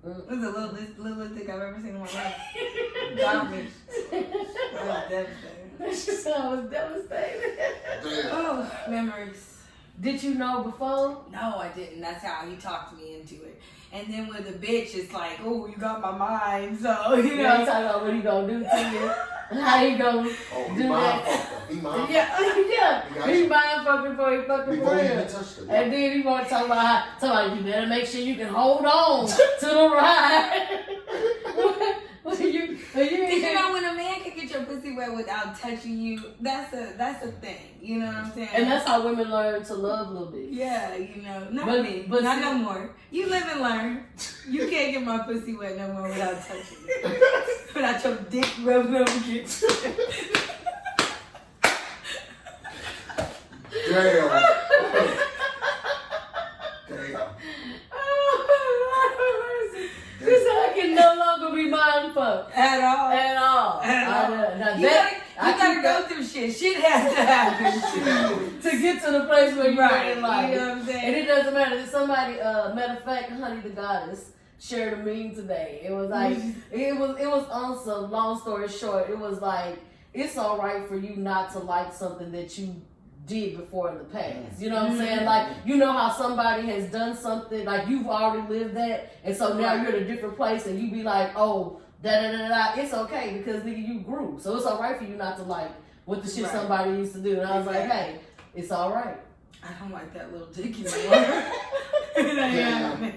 It was the littlest dick I've ever seen in my life. Got me. I was devastated. She said I was devastated. Damn. Oh, memories. Did you know before? No, I didn't. That's how he talked me into it. And then with a bitch, it's like, oh, you got my mind. So, you You know, know. you talking about what he gonna do to you. How he gonna Oh, do he mind that. fucked. He mind fucked. Yeah. He mind fucking before he fucking Before for he real. even touched her. And then he want to talk about you better make sure you can hold on to the ride. Because you know when a man can get your pussy wet without touching you, that's a thing. You know what I'm saying? And that's how women learn to love little bit. yeah, you know, not But- me, but not see- no more. You live and learn. You can't get my pussy wet no more without touching it, without your dick rubbing up against it. Damn. Damn. She said I can no longer be mindful At all. at all. At all. Now You that- I gotta keep go that- through shit. Shit has to happen. to get to the place where you Right, really like you it. know what I'm saying? And it doesn't matter. Somebody, matter of fact, Honey the Goddess shared a meme today. It was like it was on some, long story short, it was like it's all right for you not to like something that you did before in the past. You know what I'm saying? Like, you know how somebody has done something, like you've already lived that, and so now you're in a different place and you be like, oh, da-da-da-da. It's okay because nigga, you grew. So it's all right for you not to like what the shit Right. somebody used to do. And I was like, Exactly. hey, it's all right. I don't like that little dick anymore. It ain't happening.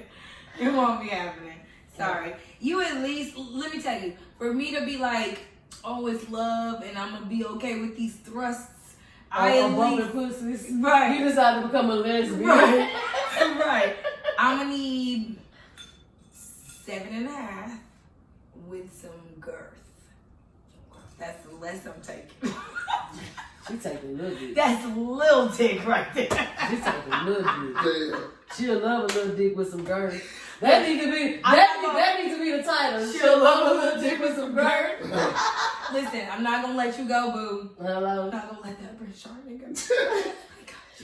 It won't be happening. Sorry. You at least, let me tell you, for me to be like, oh, it's love and I'm gonna be okay with these thrusts. I at bumping least, pussies. right. You decided to become a lesbian. Right. Right. I'm gonna need 7.5 with some girth. That's the less I'm taking. She taking a little dick. That's a little dick right there. She taking a little dick. Damn. She'll love a little dick with some girth. That needs to be that needs to be the title. She'll love a little dick with some girth. Listen, I'm not gonna let you go, boo. Hello. I'm not gonna let that British Charlie go.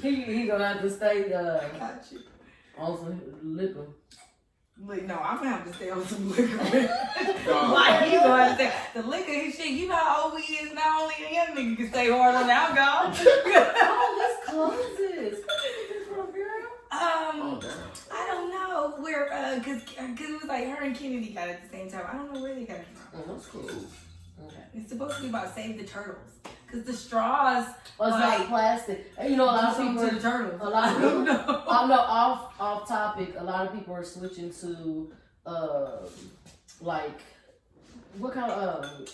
He gonna have to stay I got you. on some liquor. Like, no, I'm gonna have to stay on some liquor. Dog. Like, he gonna have to stay. The liquor and shit, you know how old he is. Not only a young nigga can stay hard on alcohol. Oh, let's close this. Oh, damn. I don't know where, cause it was like her and Kennedy got it at the same time. I don't know where they got it from. Oh, that's cool. Okay. It's supposed to be about save the turtles, cause the straws, Well, it's like, not plastic. And you know, a lot of something people. to the turtles. A lot of I don't people. know. Off topic. A lot of people are switching to, like, what kind of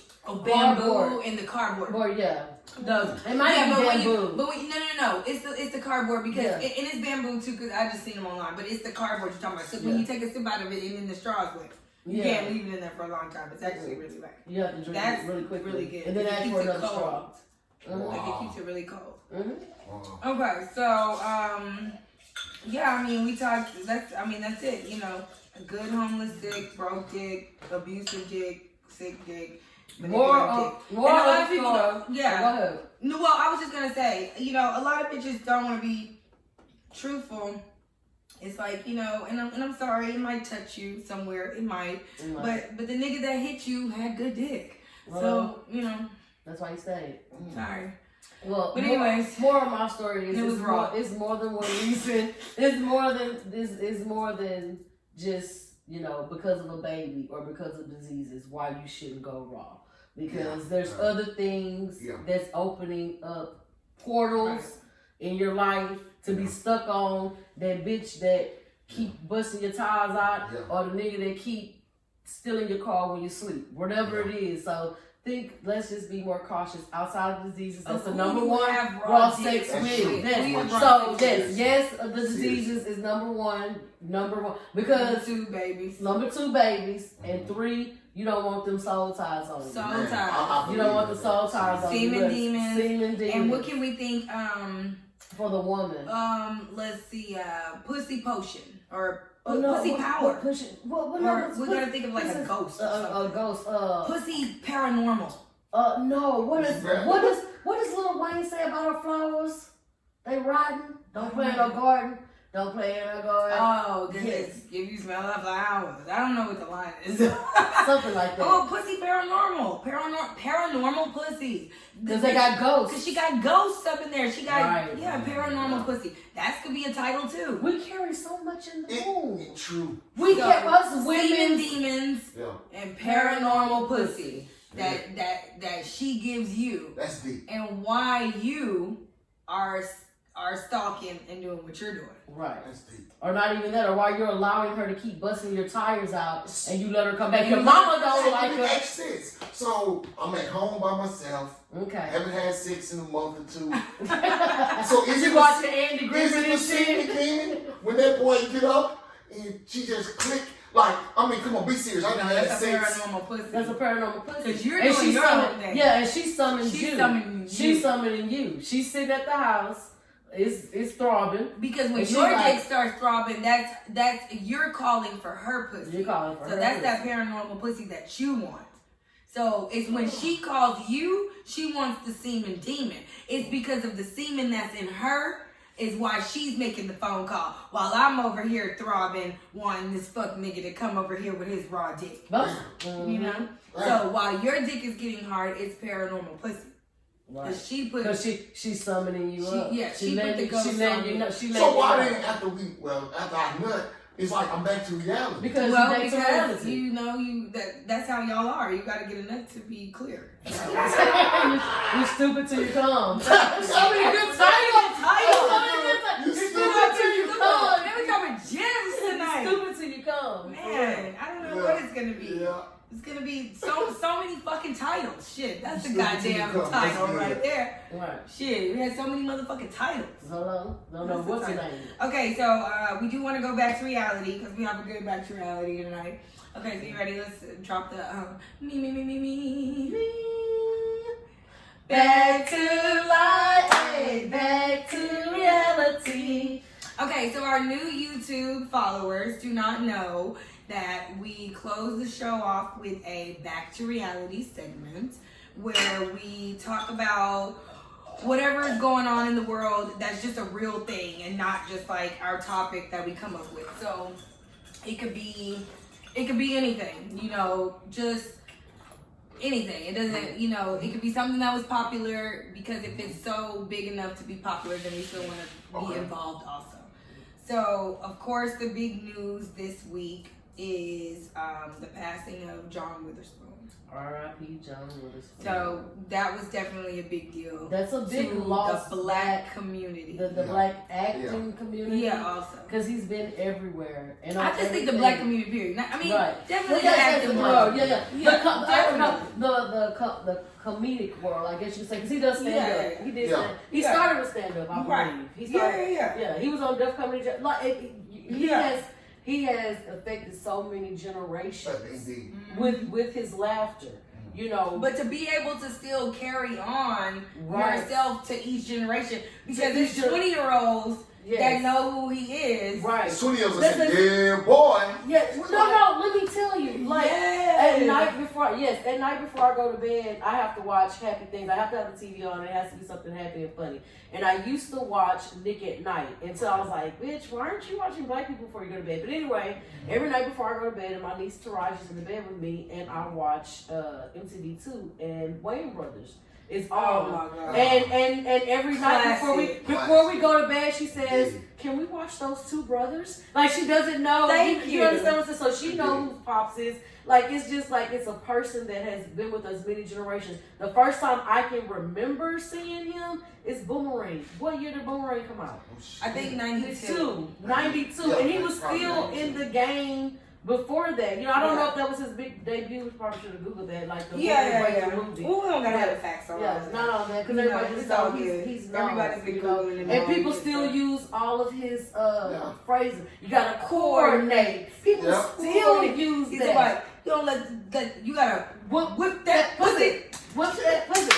Bamboo cardboard. and the cardboard. Board, yeah. Those. It might be bamboo. But when you, no. It's the cardboard because Yeah. and it's bamboo too. Cause I just seen them online. But it's the cardboard you're talking about. So when Yeah. you take a sip out of it and then the straw's wet, you Yeah. can't leave it in there for a long time. It's actually really bad. You have to drink That's it really quickly. really good. And then It ask keeps for it another cold. straw. Mhm. Like it keeps it really cold. Mhm. Wow. Okay, so yeah, I mean we talked. That's it. You know, a good homeless dick, broke dick, abusive dick, sick dick. More manipulative dick. more And a lot of of people the don't- yeah. Go ahead. No, well, I was just gonna say, you know, a lot of bitches don't want to be truthful. It's like, you know, and I'm sorry, it might touch you somewhere, it might, but the nigga that hit you had good dick, so you know, That's why he stayed. sorry. Well, But anyways, more of my story is it was raw. It's more than one reason. It's more than just, you know, because of a baby or because of diseases why you shouldn't go raw. Because there's other things that's opening up portals in your life to be stuck on that bitch that keep busting your tires out or the nigga that keep stealing your car when you sleep. Whatever it is. So let's just be more cautious outside of diseases. That's the number one raw sex with. So yes, the diseases is number one. Because number two babies and 3, You don't want them soul ties on you. Soul Man, ties. I You don't want the soul ties on you. Semen demons. Semen demons. And what can we think? For the woman. Let's see. Pussy potion or no, pussy power. We gotta think of like a ghost. A ghost. Pussy paranormal. No. What does Lil Wayne say about our flowers? They rotten. Don't play in no garden. Don't play in no garden. Oh, yes. If you smell that flowers. I don't know what the line is. Something like that. Oh, pussy paranormal. Paranormal pussy. Because they got ghosts. Because she got ghosts up in there. She got, Right. paranormal pussy. That could be a title too. We carry so much in the womb. True. We get us women, women. demons, and paranormal pussy that she gives you. That's deep. And why you are stalking and doing what you're doing. Right. That's deep. Or not even that, or why you're allowing her to keep busting your tires out and you let her come back. Your mama don't like It her. makes sense. So I'm at home by myself. Okay. Haven't had sex in a month or two. So is You it watching Andy Griffin the and scene shit? demon when that boy get up and she just click? Like, I mean, come on, be serious. I done had That's a sex. paranormal pussy. That's a paranormal pussy. Because you're And doing she your summoned- own thing. Yeah, and she summoned She's you. summoning you. She's summoning you. She's sitting at the house. It's throbbing. Because when And your she's dick like- starts throbbing, that's you're calling for her pussy. You're calling for So her that's pussy. that paranormal pussy that you want. So it's when she calls you, she wants the semen demon. It's because of the semen that's in her is why she's making the phone call. While I'm over here throbbing, wanting this fuck nigga to come over here with his raw dick. Mm-hmm. You know? So while your dick is getting hard, it's paranormal pussy. Right. Because she put Because she's summoning you up. she put the ghost on you. So why then after I nut, it's like I'm back to reality. Because because reality. you know that's how y'all are. You gotta get a nut to be clear. You're stupid till you come. So many good titles. You're stupid till you come. Man, we coming gems tonight. Stupid till you come. Man, I don't know what it's gonna be. Yeah. It's gonna be so many fucking titles. Shit, that's the Stupid till you goddamn come. title That's right there. Right. Shit, we had so many motherfucking titles. Hello? No, what's your name? Okay, so we do want to go back to reality because we have a good back to reality tonight. Okay, so you ready? Let's drop the me. Back to life, back to reality. Okay, so our new YouTube followers do not know that we close the show off with a back to reality segment where we talk about whatever is going on in the world that's just a real thing and not just like our topic that we come up with. So it could be anything, just anything. It doesn't, it could be something that was popular because if it's so big enough to be popular, then we still want to be involved also. So, of course, the big news this week is the passing of John Witherspoon. R.I.P. John Witherspoon. So that was definitely a big deal. That's a big to loss. the black community. The black acting community. Yeah, also. Because he's been everywhere. And I just think the black community, period. Definitely the acting world. world. The comedic world, I guess you could say. Because he does stand up. Yeah. He did stand up. He started with stand up, I believe. Right. He started, Yeah. He was on Def Comedy Jam. He has affected so many generations with his laughter. But to be able to still carry on Right. yourself to each generation, because there's 20-year-olds that know who he is. Right. 20-year-olds say, yeah, boy. Yeah. No, let me tell you. Like, at night before I go to bed, I have to watch happy things. I have to have the TV on. It has to be something happy and funny. And I used to watch Nick at Night until I was like, bitch, why aren't you watching black people before you go to bed? But anyway, every night before I go to bed, and my niece Taraj is in the bed with me, and I watch MTV2 and Wayne Brothers. It's on. Oh my God. And every night before we go to bed, she says, "Can we watch those two brothers?" Like she doesn't know. Thank you. You understand what I'm saying? So she knows who Pops is. Like it's just like it's a person that has been with us many generations. The first time I can remember seeing him is Boomerang. What year did Boomerang come out? I think 92. 92. And he was still in the game before that. I don't know if that was his big debut. We probably should have Googled that. Like the movie. Ooh, we don't gotta have the facts on Yeah, that. not on that because everybody just know he's known. Everybody's been Googling him. And people still use all of his phrases. You gotta coordinate. People still use He's that. like, You don't you gotta whip that pussy. What's that pussy?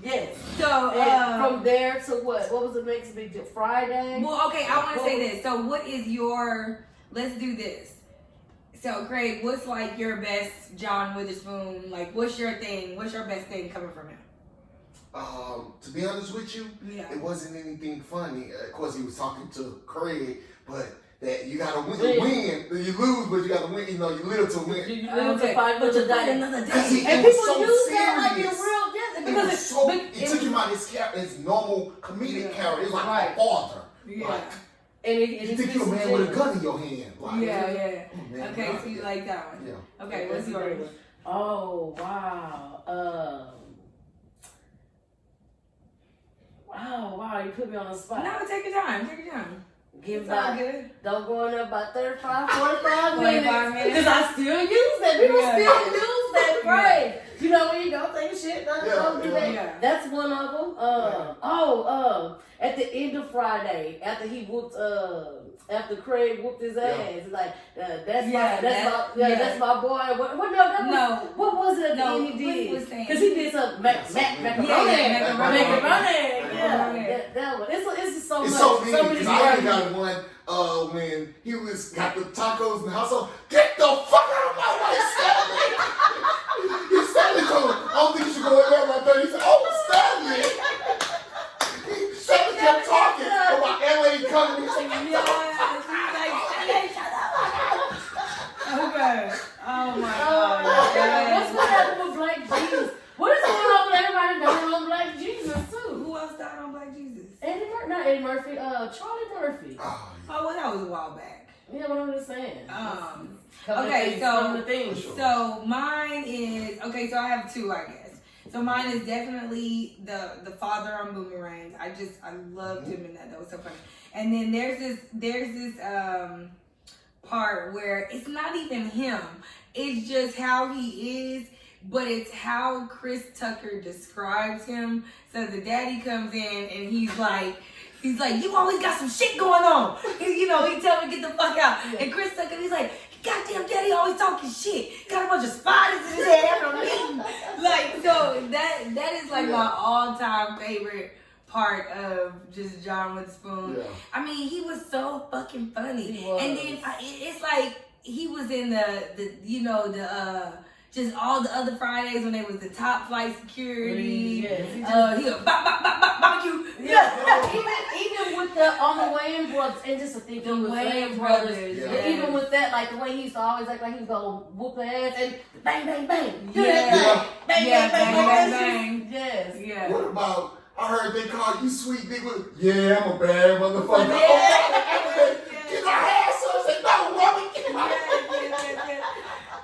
Yes. So and from there to what? What was the next big deal? Friday? Well, okay, I want to say this. So what is let's do this. So, Craig, what's like your best John Witherspoon? Like, what's your thing? What's your best thing coming from him? To be honest with you, it wasn't anything funny. Of course, he was talking to Craig, but that you gotta win. You lose, but you gotta win. You know, you live to win. You live to fight another day. Another day. And people use that like in real because it took him out his normal comedic character. It's like a father. Yeah. Like, and you think you're a man with a gun in your hand. Like, yeah. Oh, man, okay, so you like that one. Yeah. Okay, what's yours? Oh, wow. Wow, you put me on the spot. No, take your time. Give it's about, all good. don't go in there about 35, 45 minutes. 45 minutes. Because I still use that. People still use that phrase. You know, when you don't take a shit, don't do that. Yeah. That's one of them. At the end of Friday, after he whooped, after Craig whooped his ass, like that's my boy. What was it at the end he did? Because he did some macaroni. That one. It's just so it's much. so many. So many Because I even got one when he got the tacos in the house. So get the fuck out of my way, Stanley. He Stanley told him, I don't think you should go in there like that. He said, oh, Stanley. Stanley kept talking about LA coming. He said, shut up. Okay. Oh my God. God. What happened with Black Jesus? What is going on with everybody dying on Black Jesus too? Who else died on Black Jesus? Not Eddie Murphy. Charlie Murphy. Oh, well, that was a while back. Yeah, what I'm just saying. Okay, things. So mine is so I have two, I guess. So mine is definitely the father on Boomerang. I loved him in that. That was so funny. And then there's this part where it's not even him. It's just how he is, but it's how Chris Tucker describes him. So the daddy comes in and he's like, you always got some shit going on. He tell me get the fuck out. Yeah. And Chris Tucker, he's like, goddamn daddy always talking shit. Got a bunch of spiders in his head after a meeting. Like, so that is like my all-time favorite part of just John Witherspoon. Yeah. I mean, he was so fucking funny. And then it's like he was in the just all the other Fridays when they was the top flight security. He was barbecue. Even with the on the Wayans brothers, and just to think of the Wayans brothers. Yeah. Even with that, like the way he used to always act like he was gonna whoop their ass and bang bang bang. Bang. Yes. Yeah. What about? I heard they call you sweet nigga. Yeah, I'm a bad motherfucker. Get my ass up. Say no, woman.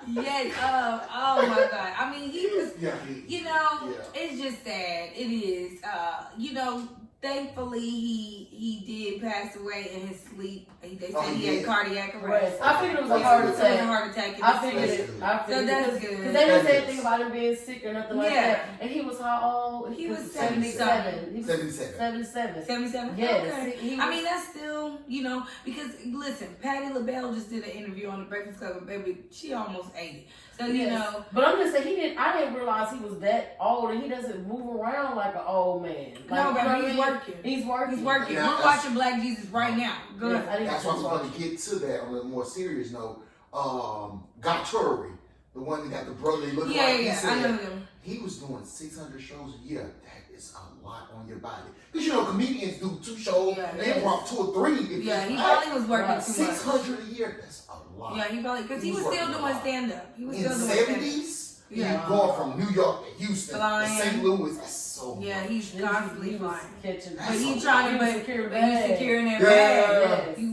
Yes. Oh my God. I mean, he was. It's just sad. It is. Thankfully, he did pass away in his sleep. They said he had cardiac arrest. I figured it was a heart attack. It was a heart attack. I figured it. So that's good. Because they didn't say anything about him being sick or nothing like that. And he was how old? He was 77. He was 77. 77? Yes. Okay. I mean, that's still, because listen, Patti LaBelle just did an interview on the Breakfast Club, and baby, she almost 80. So, But I'm just saying, I didn't realize he was that old, and he doesn't move around like an old man. No, but he's working. He's working. We're watching Black Jesus right now. Go ahead. That's why I'm going to get to that on a more serious note. Gaturi, the one that got the brother looking like he said, I know him. He was doing 600 shows a year. That is a lot on your body. Because comedians do 2 shows, they brought 2 or 3. He probably was working too much. 600 a year, that's a lot. Yeah, he probably, because he was still doing stand-up. He was in still the doing 70s, going from New York to Houston to St. Louis, that's so much. Yeah, he's constantly flying. But he's trying to be securing that bag. So he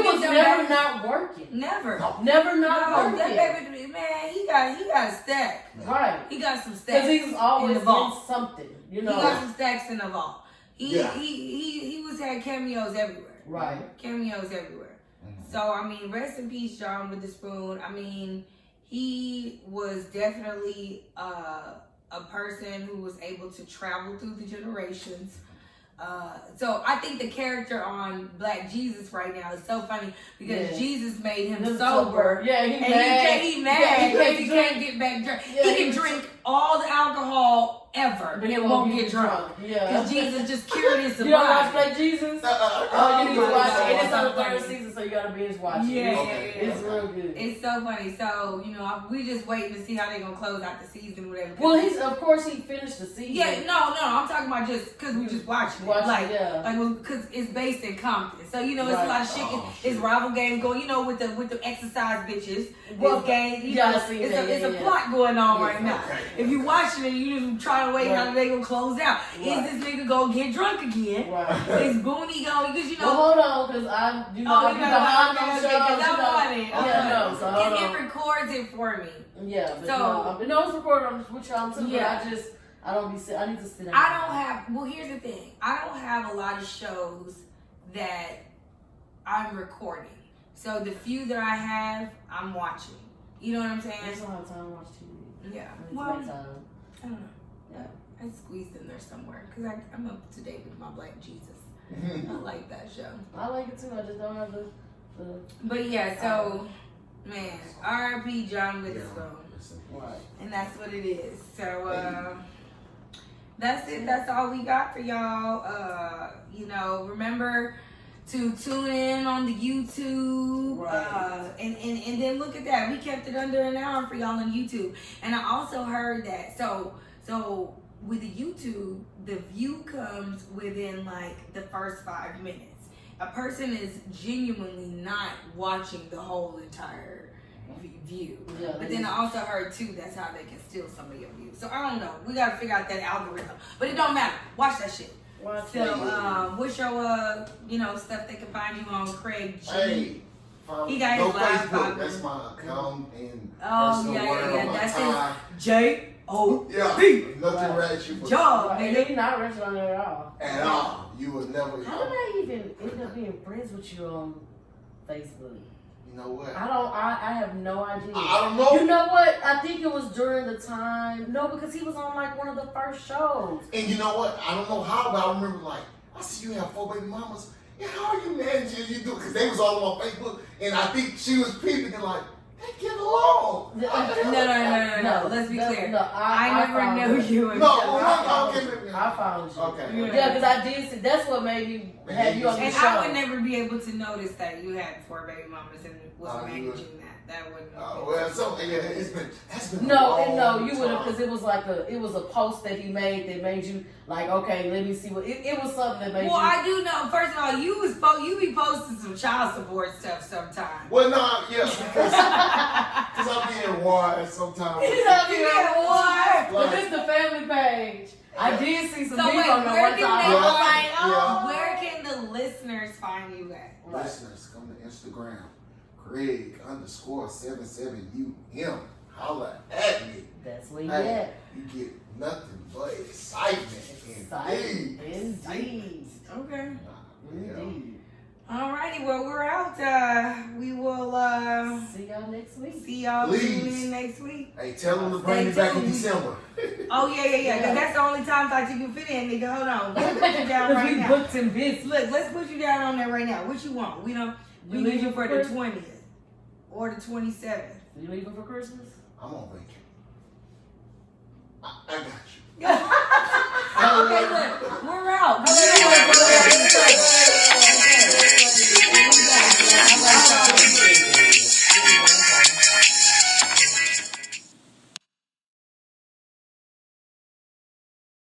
was never not working. Never. Never not working. That baby, man, he got a stack. Right. He got some stacks. Because he was always in something. He got some stacks in the vault. He had cameos everywhere. Right. Cameos everywhere. Mm-hmm. So, I mean, rest in peace, John Witherspoon. I mean, he was definitely a person who was able to travel through the generations. So I think the character on Black Jesus right now is so funny because Jesus made him sober. Yeah, he and mad. Because he can't get back drunk. Yeah, he can drink all the alcohol ever, but he won't get drunk. Yeah, because Jesus just cured his sobriety. You don't watch sobriety. Black Jesus? Oh, You need to watch it. And it's on the funny. 3rd season, so you gotta binge watch it. Yeah, It's real good. It's so funny. So we just waiting to see how they're gonna close out the season, whatever. Well, of course he finished the season. Yeah, no, I'm talking about just because we just watching it. Like because it's based in Compton, so it's a lot of shit. It's rival games going, with the exercise bitches. Well, game, it's a plot going on right now. If you watching it, you just trying to wait how they gonna close out. Is this nigga gonna get drunk again? Right. Is Booney going? Because Well, hold on, because I'm behind those shows. It records it for me. Yeah, but it's recorded with y'all too. Yeah. But I need to sit down. I don't have. Well, here's the thing. I don't have a lot of shows that I'm recording. So the few that I have, I'm watching. You know what I'm saying? I just don't have time to watch TV. Yeah. Well, I don't know. Yeah, I squeezed in there somewhere because I'm up to date with my Black Jesus. I like that show. I like it too. I just don't have the. But yeah, so man, R.I.P. John Witherspoon. Right. And that's what it is. So that's it. That's all we got for y'all. Remember to tune in on the YouTube. Right. And then look at that. We kept it under an hour for y'all on YouTube. And I also heard that so with the YouTube, the view comes within like the first 5 minutes. A person is genuinely not watching the whole entire view. Yeah, but then I also heard too that's how they can steal some of your views. So I don't know. We gotta figure out that algorithm. But it don't matter. Watch that shit. What's your stuff they can find you on, Craig G? Hey, he got no his live Facebook. popping. That's my account and That's his J-O-B. Yeah, nothing ratchet. Job, nigga. He's not ratchet on there at all. At all. You would never. How did I even end up being friends with you on Facebook? You know what? I have no idea. I don't know. You know what? I think it was during the time. No, because he was on like one of the first shows. And you know what? I don't know how, but I remember I see you have 4 baby mamas. Yeah, how are you managing? You do because they was all on Facebook, and I think she was peeping and like they get along. No. Let's be clear. No, I never knew you. I found you. Okay. Yeah, because I did see. That's what made me have you on the show. And I would never be able to notice that you had 4 baby mamas and was managing that. That wouldn't. It's been. No, you would have because it was a post that he made that made you like, okay, let me see what it was something that made you. Well, I do know. First of all, you be posting some child support stuff sometimes. Well, because I'm being wise sometimes. He's not being wise. But this is the family page. I did see some people on there one time. Where can the listeners find you at? Listeners, come to Instagram. Craig _77UM. Holla at me. That's where you at. You get nothing but excitement. Indeed. Okay. Indeed. Alrighty, well we're out. We will see y'all next week. Tune in next week. Hey, tell them to bring me back in December. Oh yeah. Cause that's the only time that you can fit in, nigga. Hold on. Let's put you down right now. Booked and busy. Look, let's put you down on there right now. What you want? We need you for the 20th or the 27th. You leaving for Christmas? I'm on vacation. I got you. Okay, look, we're out. Okay.